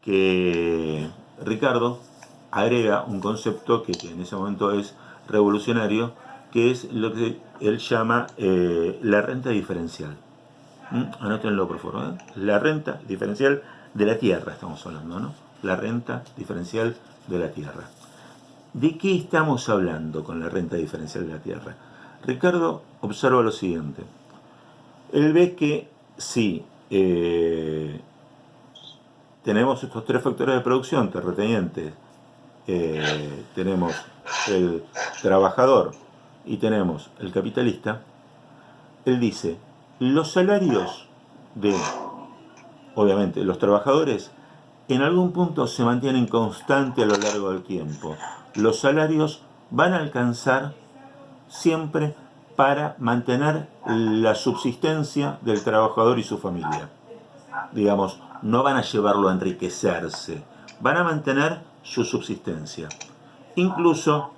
que Ricardo agrega un concepto que en ese momento es revolucionario, que es lo que él llama la renta diferencial. Anótenlo por favor. La renta diferencial de la tierra estamos hablando, ¿no? La renta diferencial de la tierra. ¿De qué estamos hablando con la renta diferencial de la tierra? Ricardo observa lo siguiente. Él ve que si tenemos estos tres factores de producción terratenientes, tenemos el trabajador y tenemos el capitalista, él dice, los salarios de, obviamente, los trabajadores en algún punto se mantienen constantes a lo largo del tiempo. Los salarios van a alcanzar siempre para mantener la subsistencia del trabajador y su familia. Digamos, no van a llevarlo a enriquecerse, van a mantener su subsistencia. Incluso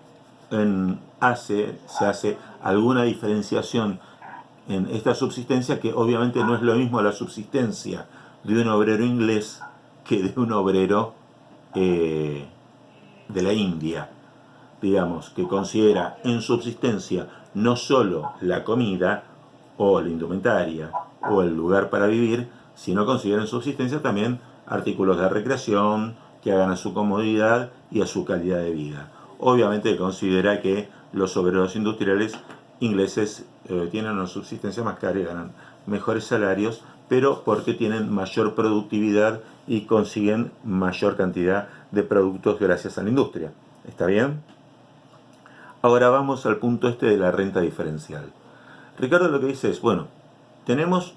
se hace alguna diferenciación en esta subsistencia, que obviamente no es lo mismo la subsistencia de un obrero inglés que de un obrero de la India, digamos, que considera en subsistencia no solo la comida o la indumentaria o el lugar para vivir, sino considera en subsistencia también artículos de recreación que hagan a su comodidad y a su calidad de vida. Obviamente considera que los obreros industriales ingleses tienen una subsistencia más cara y ganan mejores salarios, pero porque tienen mayor productividad y consiguen mayor cantidad de productos gracias a la industria. ¿Está bien? Ahora vamos al punto este de la renta diferencial. Ricardo lo que dice es, bueno, tenemos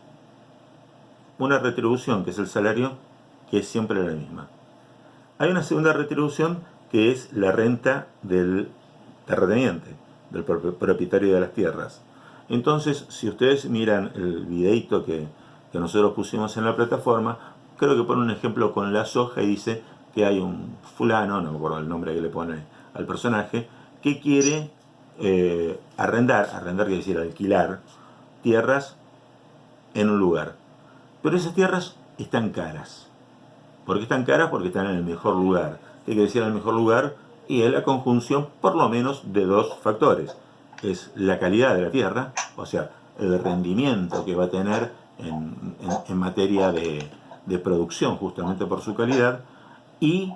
una retribución, que es el salario, que es siempre la misma. Hay una segunda retribución, que es la renta del terrateniente, del propietario de las tierras. Entonces, si ustedes miran el videito que nosotros pusimos en la plataforma, creo que pone un ejemplo con la soja y dice que hay un fulano, no me acuerdo el nombre que le pone al personaje, que quiere arrendar quiere decir alquilar, tierras en un lugar. Pero esas tierras están caras. ¿Por qué están caras? Porque están en el mejor lugar. ¿Qué quiere decir el mejor lugar? Y es la conjunción por lo menos de dos factores. Es la calidad de la tierra, o sea, el rendimiento que va a tener en materia de producción, justamente por su calidad, y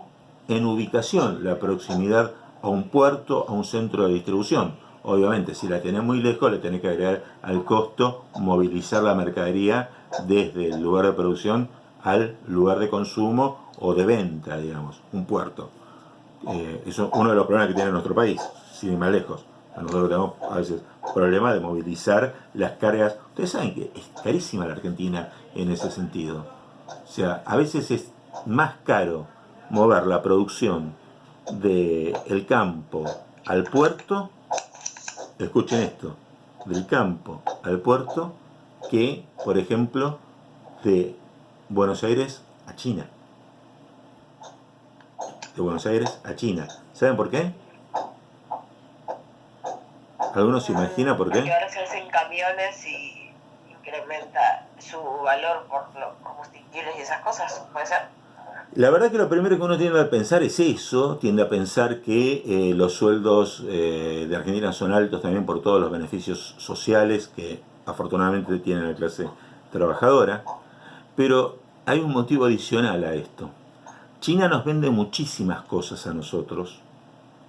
en ubicación, la proximidad a un puerto, a un centro de distribución. Obviamente, si la tenés muy lejos, le tenés que agregar al costo movilizar la mercadería desde el lugar de producción al lugar de consumo o de venta, digamos, un puerto. Eso es uno de los problemas que tiene nuestro país, sin ir más lejos. Nosotros tenemos a veces problemas de movilizar las cargas. Ustedes saben que es carísima la Argentina en ese sentido. O sea, a veces es más caro mover la producción del campo al puerto, escuchen esto, del campo al puerto, que, por ejemplo, de Buenos Aires a China. De Buenos Aires a China. ¿Saben por qué? ¿Algunos se imagina por qué? Porque ahora se hacen camiones y incrementa su valor por los combustibles y esas cosas, ¿puede ser? La verdad que lo primero que uno tiende a pensar es eso, tiende a pensar que los sueldos de Argentina son altos también por todos los beneficios sociales que afortunadamente tiene la clase trabajadora, pero hay un motivo adicional a esto. China nos vende muchísimas cosas a nosotros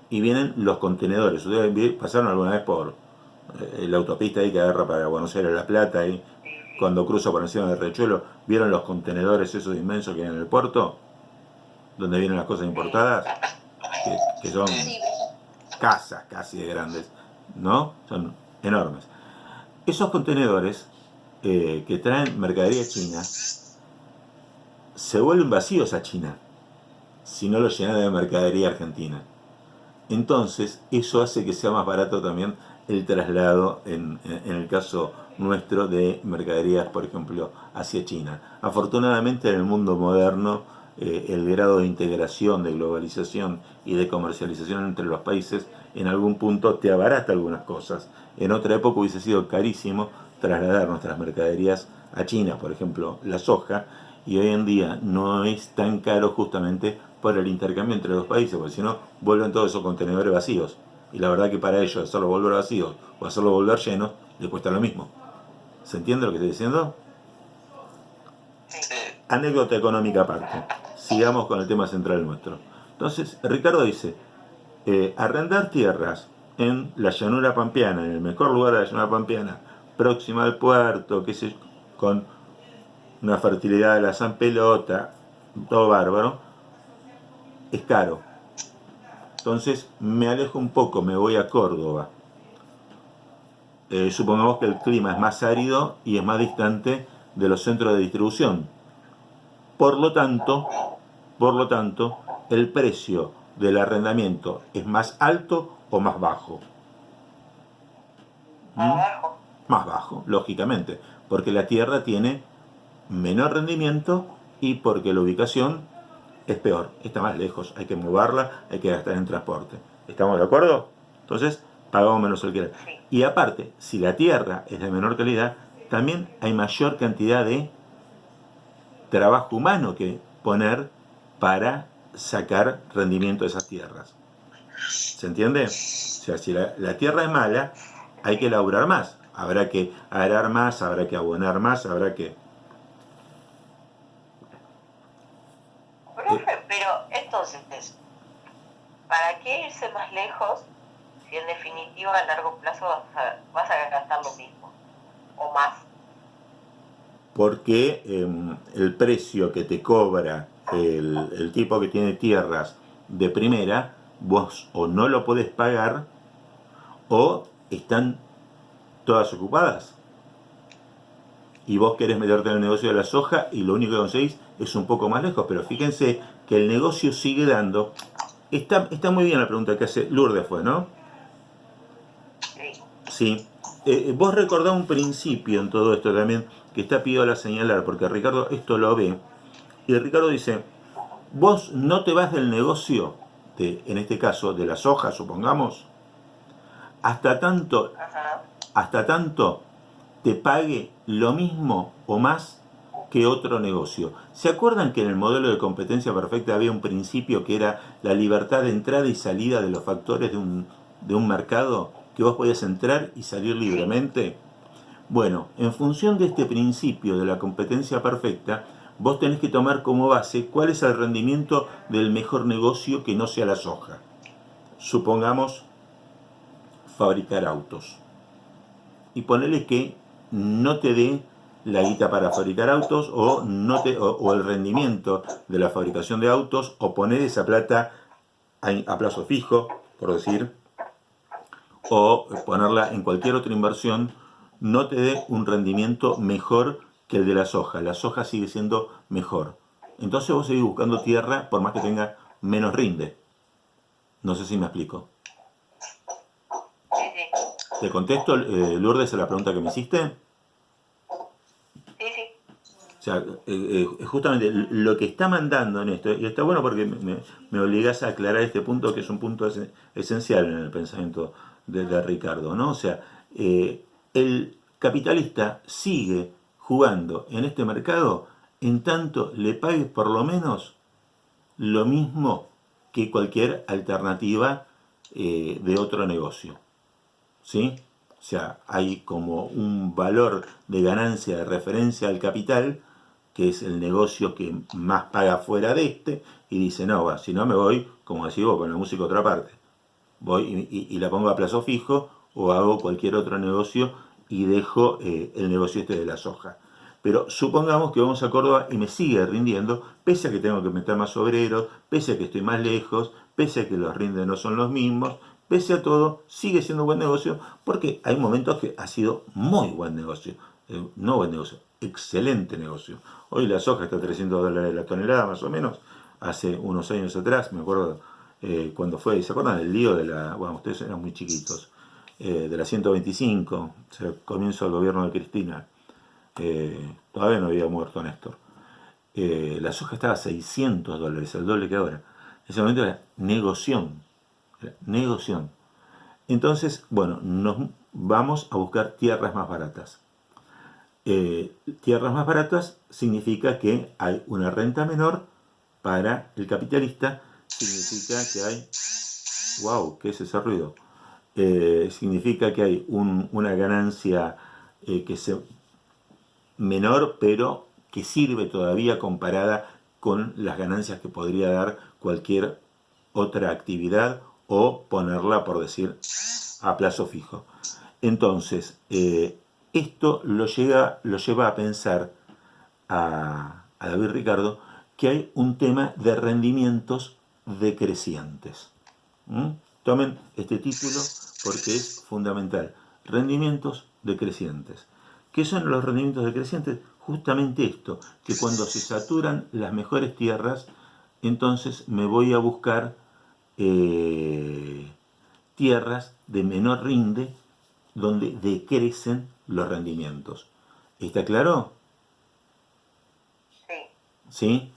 y vienen los contenedores. Ustedes pasaron alguna vez por la autopista ahí que agarra para Buenos Aires La Plata, y cuando cruza por encima del Riachuelo, ¿vieron los contenedores esos inmensos que hay en el puerto? Donde vienen las cosas importadas, que son casas casi de grandes, ¿no? Son enormes. Esos contenedores que traen mercadería china se vuelven vacíos a China si no los llenan de mercadería argentina. Entonces, eso hace que sea más barato también el traslado, en el caso nuestro, de mercaderías, por ejemplo, hacia China. Afortunadamente, en el mundo moderno, el grado de integración, de globalización y de comercialización entre los países, en algún punto te abarata algunas cosas. En otra época hubiese sido carísimo trasladar nuestras mercaderías a China, por ejemplo, la soja, y hoy en día no es tan caro justamente por el intercambio entre los países, porque si no vuelven todos esos contenedores vacíos. Y la verdad que para ellos hacerlo volver vacíos o hacerlo volver llenos les cuesta lo mismo. ¿Se entiende lo que estoy diciendo? Sí. Anécdota económica aparte. Sigamos con el tema central nuestro. Entonces, Ricardo dice, arrendar tierras en la llanura pampeana, en el mejor lugar de la llanura pampeana, próxima al puerto, qué sé yo, con una fertilidad de la san pelota, todo bárbaro, es caro. Entonces me alejo un poco, me voy a Córdoba. Supongamos que el clima es más árido y es más distante de los centros de distribución. Por lo tanto, el precio del arrendamiento es más alto o más bajo. Abajo. Más bajo, lógicamente, porque la tierra tiene menor rendimiento y porque la ubicación es peor, está más lejos, hay que moverla, hay que gastar en transporte. ¿Estamos de acuerdo? Entonces, pagamos menos alquiler. Sí. Y aparte, si la tierra es de menor calidad, también hay mayor cantidad de trabajo humano que poner para sacar rendimiento de esas tierras. ¿Se entiende? O sea, si la tierra es mala, hay que laburar más. Habrá que arar más, habrá que abonar más, habrá que... Profe, pero entonces, ¿para qué irse más lejos si en definitiva a largo plazo vas a gastar lo mismo o más? Porque el precio que te cobra el tipo que tiene tierras de primera, vos o no lo podés pagar o están todas ocupadas. Y vos querés meterte en el negocio de la soja y lo único que conseguís es un poco más lejos. Pero fíjense que el negocio sigue dando. Está muy bien la pregunta que hace Lourdes, fue, ¿no? Sí. Sí. Vos recordás un principio en todo esto también que está piola a señalar, porque Ricardo esto lo ve. Y Ricardo dice, vos no te vas del negocio, en este caso de la soja, supongamos, hasta tanto, Ajá. hasta tanto te pague lo mismo o más que otro negocio. ¿Se acuerdan que en el modelo de competencia perfecta había un principio que era la libertad de entrada y salida de los factores de un mercado? Que vos podías entrar y salir libremente. Bueno, en función de este principio de la competencia perfecta, vos tenés que tomar como base cuál es el rendimiento del mejor negocio que no sea la soja. Supongamos fabricar autos. Y ponele que no te dé la guita para fabricar autos o el rendimiento de la fabricación de autos o poner esa plata a plazo fijo, por decir, o ponerla en cualquier otra inversión, no te dé un rendimiento mejor que el de la soja. La soja sigue siendo mejor. Entonces vos seguís buscando tierra por más que tenga menos rinde. No sé si me explico. Sí, sí. ¿Te contesto, Lourdes, a la pregunta que me hiciste? Sí, sí. O sea, justamente lo que está mandando en esto, y está bueno porque me obligas a aclarar este punto que es un punto esencial en el pensamiento de Ricardo, ¿no? O sea, el capitalista sigue jugando en este mercado en tanto le pague por lo menos lo mismo que cualquier alternativa de otro negocio, ¿sí? O sea, hay como un valor de ganancia de referencia al capital, que es el negocio que más paga fuera de este, y dice, no, va, si no me voy, como decís vos, con la música a otra parte. Voy y la pongo a plazo fijo o hago cualquier otro negocio y dejo el negocio este de la soja. Pero supongamos que vamos a Córdoba y me sigue rindiendo, pese a que tengo que meter más obreros, pese a que estoy más lejos, pese a que los rindes no son los mismos, pese a todo, sigue siendo buen negocio porque hay momentos que ha sido muy buen negocio. No buen negocio, excelente negocio. Hoy la soja está a $300 la tonelada más o menos. Hace unos años atrás, me acuerdo cuando fue, ¿se acuerdan del lío de la, bueno, ustedes eran muy chiquitos, de la 125, o sea, comienzo del gobierno de Cristina, todavía no había muerto Néstor. La soja estaba a $600, el doble que ahora. En ese momento era negoción, negoción. Entonces, bueno, nos vamos a buscar tierras más baratas. Tierras más baratas significa que hay una renta menor para el capitalista, significa que hay... ¡Wow! ¿Qué es ese ruido? Significa que hay una ganancia que se menor, pero que sirve todavía comparada con las ganancias que podría dar cualquier otra actividad o ponerla, por decir, a plazo fijo. Entonces, esto lo lleva a pensar a David Ricardo que hay un tema de rendimientos decrecientes. ¿Mm? Tomen este título porque es fundamental. Rendimientos decrecientes. ¿Qué son los rendimientos decrecientes? Justamente esto, que cuando se saturan las mejores tierras, entonces me voy a buscar tierras de menor rinde donde decrecen los rendimientos. ¿Está claro? Sí. ¿Sí?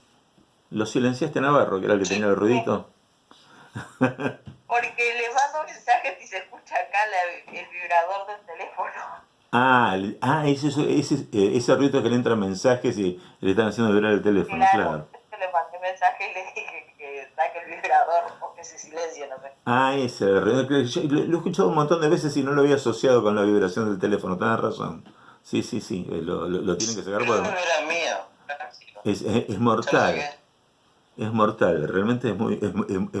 ¿Lo silenciaste, Navarro, que era el que tenía el ruidito? Porque le mando mensajes y se escucha acá el vibrador del teléfono. Ese ruido que le entran mensajes y le están haciendo vibrar el teléfono, claro. Le mandé mensaje y le dije que saque el vibrador porque se silencia, no sé. Ese ruido, yo lo he escuchado un montón de veces y no lo había asociado con la vibración del teléfono, tenés razón. Sí, lo tienen que sacar porque... Era mío. Es mortal. Es mortal, realmente es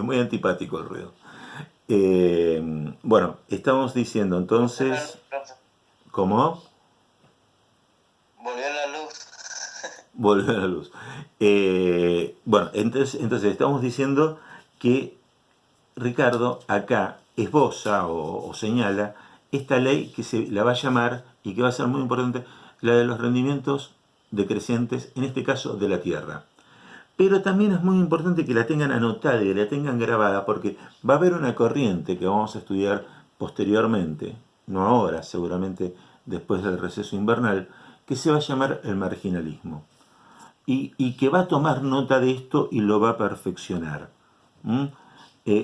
muy antipático el ruido. Bueno, estamos diciendo entonces... ¿Cómo? Volvió la luz. Volvió la luz. Bueno, entonces estamos diciendo que Ricardo acá esboza o señala esta ley que se la va a llamar y que va a ser muy importante, la de los rendimientos decrecientes, en este caso de la tierra. Pero también es muy importante que la tengan anotada y que la tengan grabada, porque va a haber una corriente que vamos a estudiar posteriormente, no ahora, seguramente después del receso invernal, que se va a llamar el marginalismo. Y que va a tomar nota de esto y lo va a perfeccionar. ¿Mm?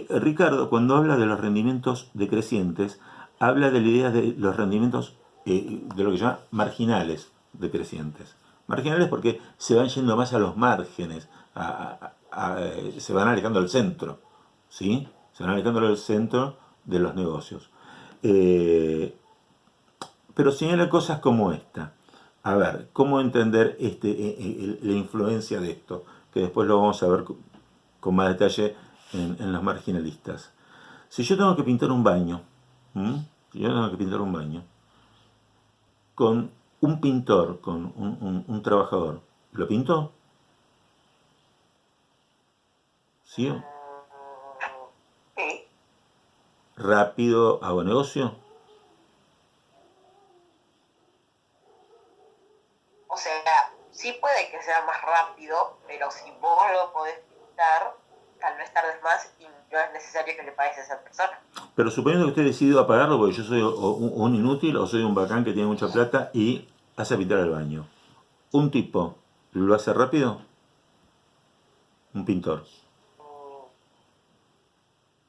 Ricardo, cuando habla de los rendimientos decrecientes, habla de la idea de los rendimientos de lo que se llama marginales decrecientes. Marginales porque se van yendo más a los márgenes, se van alejando del centro, ¿sí? Se van alejando del centro de los negocios. Pero señala cosas como esta. A ver, ¿cómo entender la influencia de esto? Que después lo vamos a ver con más detalle en los marginalistas. Si yo tengo que pintar un baño, si yo tengo que pintar un baño, con un pintor, con un trabajador, ¿lo pinto? ¿Sí? Sí. ¿Rápido hago negocio? O sea, sí puede que sea más rápido, pero si vos lo podés pintar, tal vez tardes más y no es necesario que le pagues a esa persona. Pero suponiendo que usted decidido apagarlo porque yo soy un inútil o soy un bacán que tiene mucha plata y hace pintar el baño. ¿Un tipo lo hace rápido? Un pintor.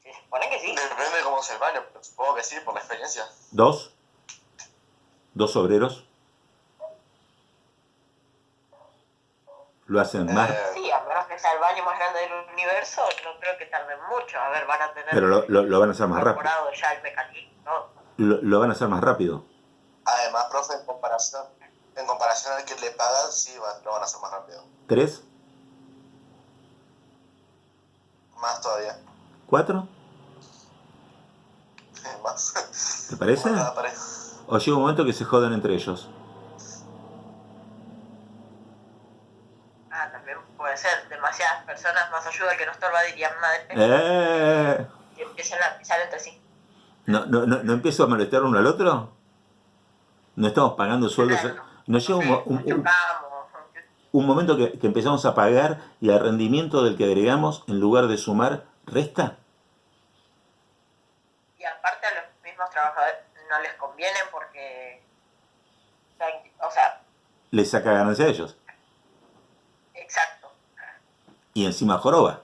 Se supone que sí. Depende de cómo se el baño, pero supongo que sí, por la experiencia. ¿Dos? ¿Dos obreros? ¿Lo hacen más? Sí, a menos que sea el baño más grande del universo, no creo que tarden mucho. A ver, van a tener... Pero lo van a hacer más rápido. Ya el mecanismo, ¿no? Lo van a hacer más rápido. Además, profe, en comparación al que le pagan, sí, lo van a hacer más rápido. ¿Tres? Más todavía. ¿Cuatro? Más. ¿Te parece? Más cada pareja. ¿O llega un momento que se jodan entre ellos? También puede ser. Demasiadas personas más ayuda que no estorba, diría madre. Y empiezan a pisar entre sí. ¿No empiezo a molestar uno al otro? ¿No estamos pagando sueldos? ¿No llega un momento que empezamos a pagar y el rendimiento del que agregamos, en lugar de sumar, resta? Y aparte a los mismos trabajadores no les conviene porque... O sea... Les saca ganancia a ellos. Exacto. Y encima joroba.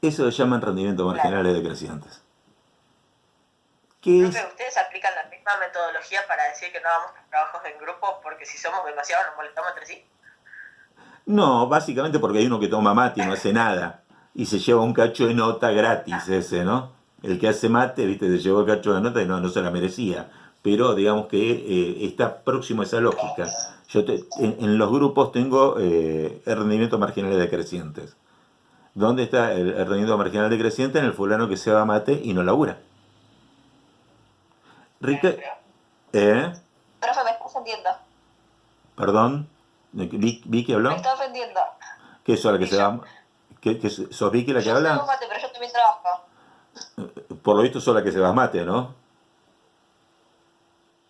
Eso le llaman rendimientos marginales decrecientes. ¿Qué es? Profe, ¿ustedes aplican la misma metodología para decir que no hagamos trabajos en grupo porque si somos demasiados nos molestamos entre sí? No, básicamente porque hay uno que toma mate y no hace nada. Y se lleva un cacho de nota gratis ese, ¿no? El que hace mate, viste, se llevó el cacho de nota y no se la merecía. Pero digamos que está próximo a esa lógica. En los grupos tengo el rendimiento marginal decrecientes. ¿Dónde está el rendimiento marginal decreciente? En el fulano que se va mate y no labura. Rica, ¿eh? Profe, me está ofendiendo. Perdón, ¿Vicky Me habló? está ofendiendo. ¿Qué es la que Y se yo, va? ¿Sos Vicky la que yo soy habla? un mate, pero yo también trabajo. Por lo visto sos la que se va mate, ¿no?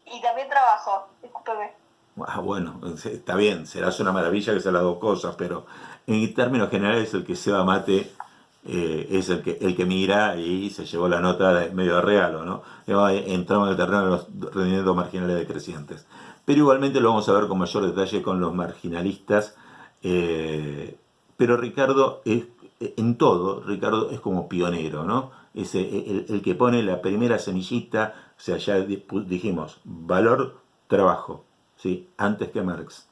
Y también trabajo. Discúlpeme. Ah, bueno, está bien, serás una maravilla que sean las dos cosas, pero en términos generales el que se va mate es el que mira y se llevó la nota de medio de regalo, ¿no? Entramos en el terreno de los rendimientos marginales decrecientes. Pero igualmente lo vamos a ver con mayor detalle con los marginalistas. eh, pero Ricardo en todo, Ricardo es como pionero, ¿no? Es el que pone la primera semillita, o sea, ya dijimos, valor, trabajo, ¿sí? Antes que Marx.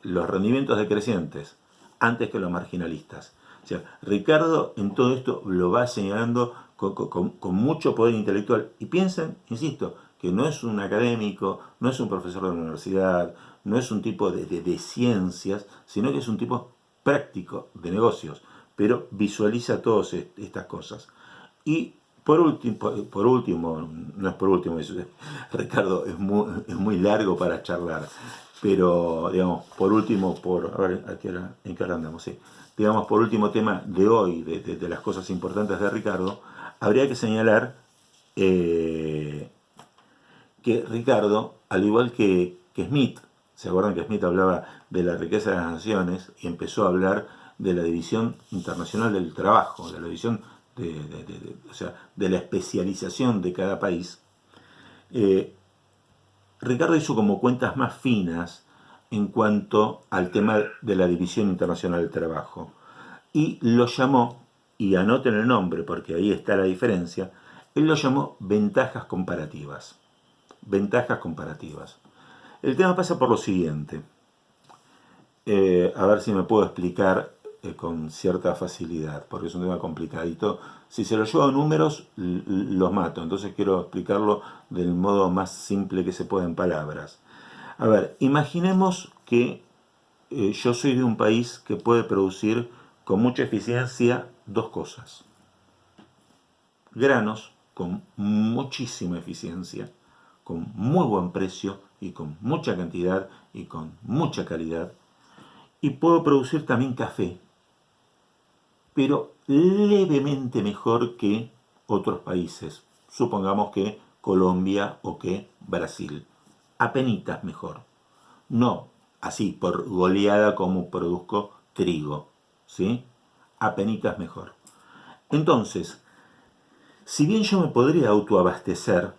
Los rendimientos decrecientes, antes que los marginalistas. O sea, Ricardo en todo esto lo va señalando con mucho poder intelectual. Y piensen, insisto, que no es un académico, no es un profesor de la universidad, no es un tipo de ciencias, sino que es un tipo práctico de negocios, pero visualiza todas estas cosas. Y por último, no es por último, Ricardo, es muy largo para charlar, pero digamos, por último, a ver, ¿en qué hora andamos? Sí. Digamos, por último tema de hoy, de las cosas importantes de Ricardo, habría que señalar eh, que Ricardo, al igual que Smith, ¿se acuerdan que Smith hablaba de la riqueza de las naciones y empezó a hablar de la división internacional del trabajo, de la división o sea, de la especialización de cada país? eh, Ricardo hizo como cuentas más finas en cuanto al tema de la división internacional del trabajo y lo llamó, y anoten el nombre porque ahí está la diferencia, él lo llamó ventajas comparativas. Ventajas comparativas. El tema pasa por lo siguiente. A ver si me puedo explicar con cierta facilidad, porque es un tema complicadito. Si se lo llevo a números, los mato. Entonces quiero explicarlo del modo más simple que se pueda en palabras. A ver, imaginemos que yo soy de un país que puede producir con mucha eficiencia dos cosas. Granos con muchísima eficiencia, con muy buen precio y con mucha cantidad y con mucha calidad. Y puedo producir también café, pero levemente mejor que otros países. Supongamos que Colombia o que Brasil. Apenitas mejor. No así por goleada como produzco trigo. ¿Sí? Apenitas mejor. Entonces, si bien yo me podría autoabastecer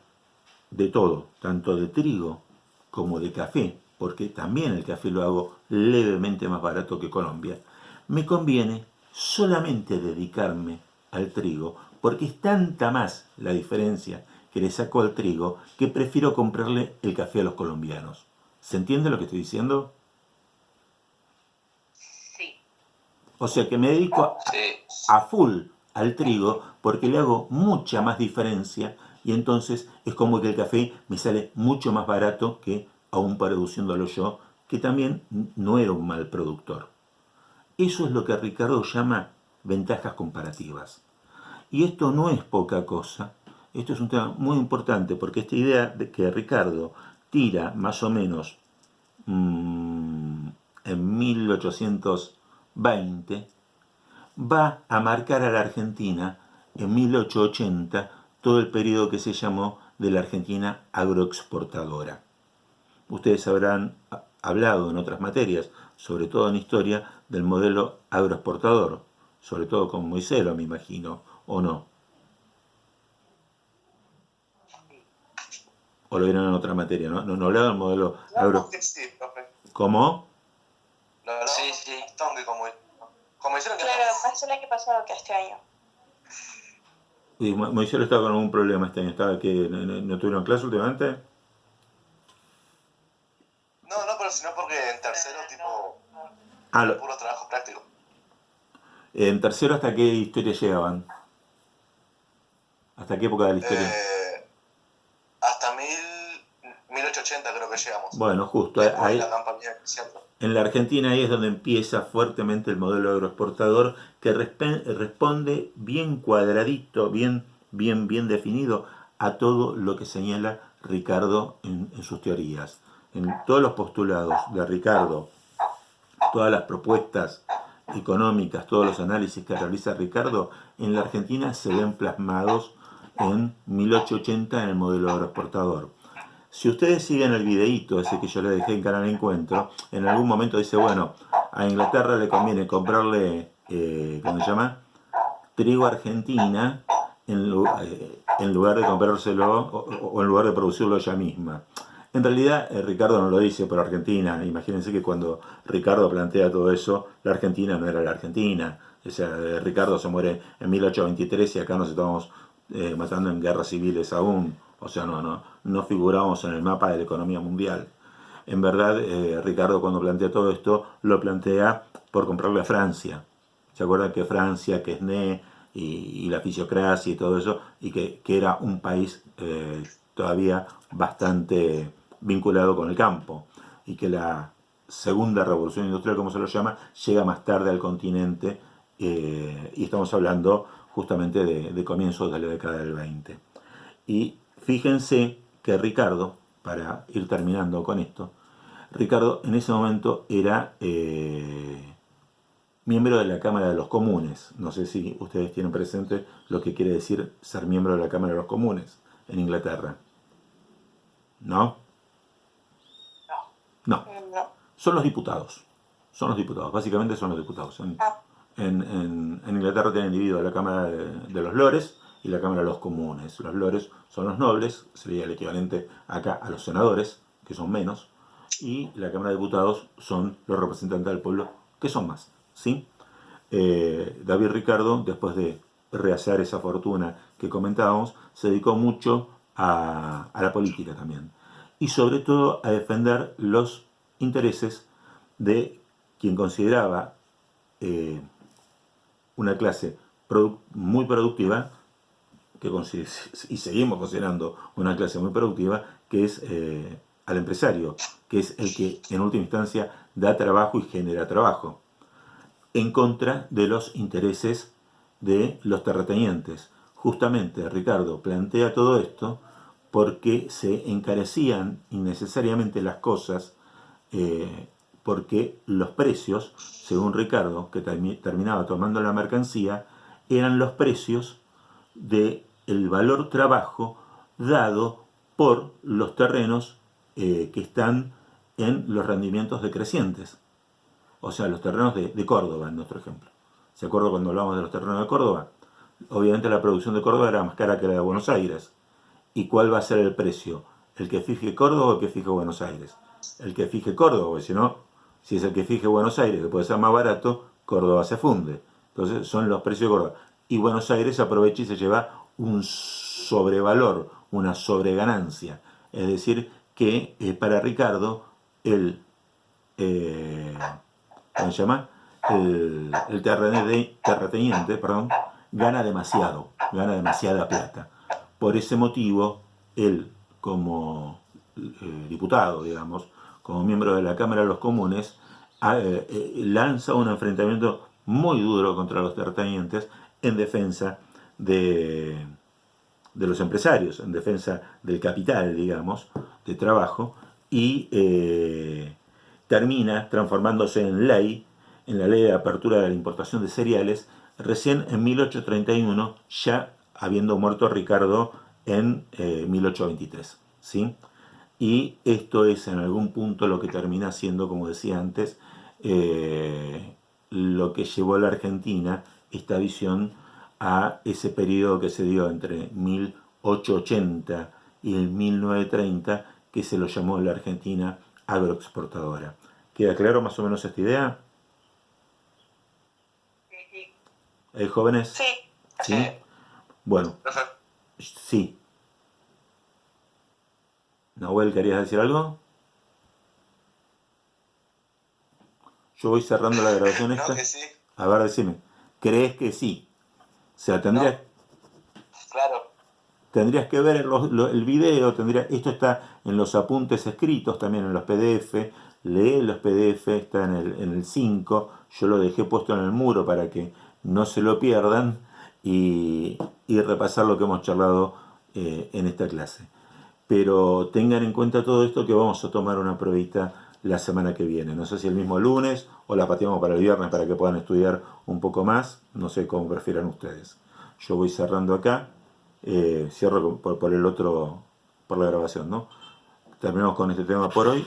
de todo, tanto de trigo como de café, porque también el café lo hago levemente más barato que Colombia, me conviene solamente dedicarme al trigo, porque es tanta más la diferencia que le saco al trigo que prefiero comprarle el café a los colombianos. ¿Se entiende lo que estoy diciendo? Sí. O sea que me dedico a full al trigo porque le hago mucha más diferencia y entonces es como que el café me sale mucho más barato que aún produciéndolo yo, que también no era un mal productor. Eso es lo que Ricardo llama ventajas comparativas. Y esto no es poca cosa, esto es un tema muy importante porque esta idea de que Ricardo tira más o menos en 1820 va a marcar a la Argentina en 1880 todo el periodo que se llamó de la Argentina agroexportadora. Ustedes habrán hablado en otras materias, sobre todo en historia, del modelo agroexportador, sobre todo con Moiselo, me imagino, ¿o no? O lo vieron en otra materia, ¿no? No hablaba del modelo Claro que sí, profe. ¿Cómo? Lo hablamos sí. Bastante como hicieron que Claro, más el año pasado que este año. Y Moisés estaba con algún problema este año. ¿Estaba que no tuvieron clase últimamente? No, pero sino porque en tercero, tipo, Ah, puro trabajo práctico. en tercero, ¿hasta qué historia llegaban? ¿Hasta qué época de la historia? Hasta 1880 creo que llegamos. Bueno, justo Después de ahí, la campaña cierto. en la Argentina ahí es donde empieza fuertemente el modelo agroexportador que responde bien cuadradito, bien definido a todo lo que señala Ricardo en sus teorías. En todos los postulados de Ricardo, todas las propuestas económicas, todos los análisis que realiza Ricardo, en la Argentina se ven plasmados en 1880 en el modelo agroexportador. Si ustedes siguen el videíto ese que yo le dejé en Canal Encuentro, en algún momento dice, bueno, a Inglaterra le conviene comprarle, ¿cómo se llama? Trigo Argentina en lugar de comprárselo o en lugar de producirlo ella misma. En realidad, Ricardo no lo dice por Argentina. Imagínense que cuando Ricardo plantea todo eso, la Argentina no era la Argentina. O sea, Ricardo se muere en 1823 y acá nos estamos matando en guerras civiles aún. O sea, no figuramos en el mapa de la economía mundial. En verdad, Ricardo cuando plantea todo esto, lo plantea por comprarle a Francia. ¿Se acuerdan que Francia, Quesnay y la fisiocracia y todo eso, y que era un país todavía bastante vinculado con el campo, y que la segunda revolución industrial, como se lo llama, llega más tarde al continente, y estamos hablando justamente de comienzos de la década del 20. Y fíjense que Ricardo, para ir terminando con esto, Ricardo en ese momento era miembro de la Cámara de los Comunes. No sé si ustedes tienen presente lo que quiere decir ser miembro de la Cámara de los Comunes en Inglaterra. ¿No? No. Son los diputados. Son los diputados. Básicamente son los diputados. En Inglaterra tienen dividido la Cámara de los Lores y la Cámara de los Comunes. Los Lores son los nobles, sería el equivalente acá a los senadores, que son menos, y la Cámara de Diputados son los representantes del pueblo, que son más. ¿Sí? David Ricardo, después de rehacer esa fortuna que comentábamos, se dedicó mucho a la política también. Y sobre todo a defender los intereses de quien consideraba una clase muy productiva, y seguimos considerando una clase muy productiva, que es al empresario, que es el que en última instancia da trabajo y genera trabajo, en contra de los intereses de los terratenientes. Justamente Ricardo plantea todo esto porque se encarecían innecesariamente las cosas, porque los precios, según Ricardo, que terminaba tomando la mercancía, eran los precios del valor trabajo dado por los terrenos que están en los rendimientos decrecientes. O sea, los terrenos de Córdoba, en nuestro ejemplo. ¿Se acuerdan cuando hablamos de los terrenos de Córdoba? Obviamente la producción de Córdoba era más cara que la de Buenos Aires. ¿Y cuál va a ser el precio? ¿El que fije Córdoba o el que fije Buenos Aires? El que fije Córdoba, porque si no, si es el que fije Buenos Aires, que puede ser más barato, Córdoba se funde. Entonces son los precios de Córdoba. Y Buenos Aires aprovecha y se lleva un sobrevalor, una sobreganancia. Es decir, que para Ricardo el ¿cómo se llama? El terrateniente, gana demasiada plata. Por ese motivo, él, como diputado, digamos, como miembro de la Cámara de los Comunes, lanza un enfrentamiento muy duro contra los terratenientes en defensa de los empresarios, en defensa del capital, digamos, de trabajo, y termina transformándose en ley, en la ley de apertura de la importación de cereales, recién en 1831, ya habiendo muerto Ricardo en 1823. ¿Sí? Y esto es en algún punto lo que termina siendo, como decía antes, lo que llevó a la Argentina esta visión a ese periodo que se dio entre 1880 y el 1930, que se lo llamó la Argentina agroexportadora. ¿Queda claro más o menos esta idea? Sí. ¿Jóvenes? Sí. ¿Sí? Bueno, Profe, sí. Nahuel, ¿querías decir algo? Yo voy cerrando la grabación no, esta. que sí, A ver, decime. ¿Crees que sí? O sea, no, claro, tendrías que ver el video, esto está en los apuntes escritos, también en los PDF, lee los PDF, está en el 5, yo lo dejé puesto en el muro para que no se lo pierdan y repasar lo que hemos charlado en esta clase. Pero tengan en cuenta todo esto que vamos a tomar una pruebita la semana que viene. No sé si el mismo lunes o la pateamos para el viernes para que puedan estudiar un poco más. No sé cómo prefieran ustedes. Yo voy cerrando acá. Cierro por el otro, por la grabación, ¿no? Terminamos con este tema por hoy.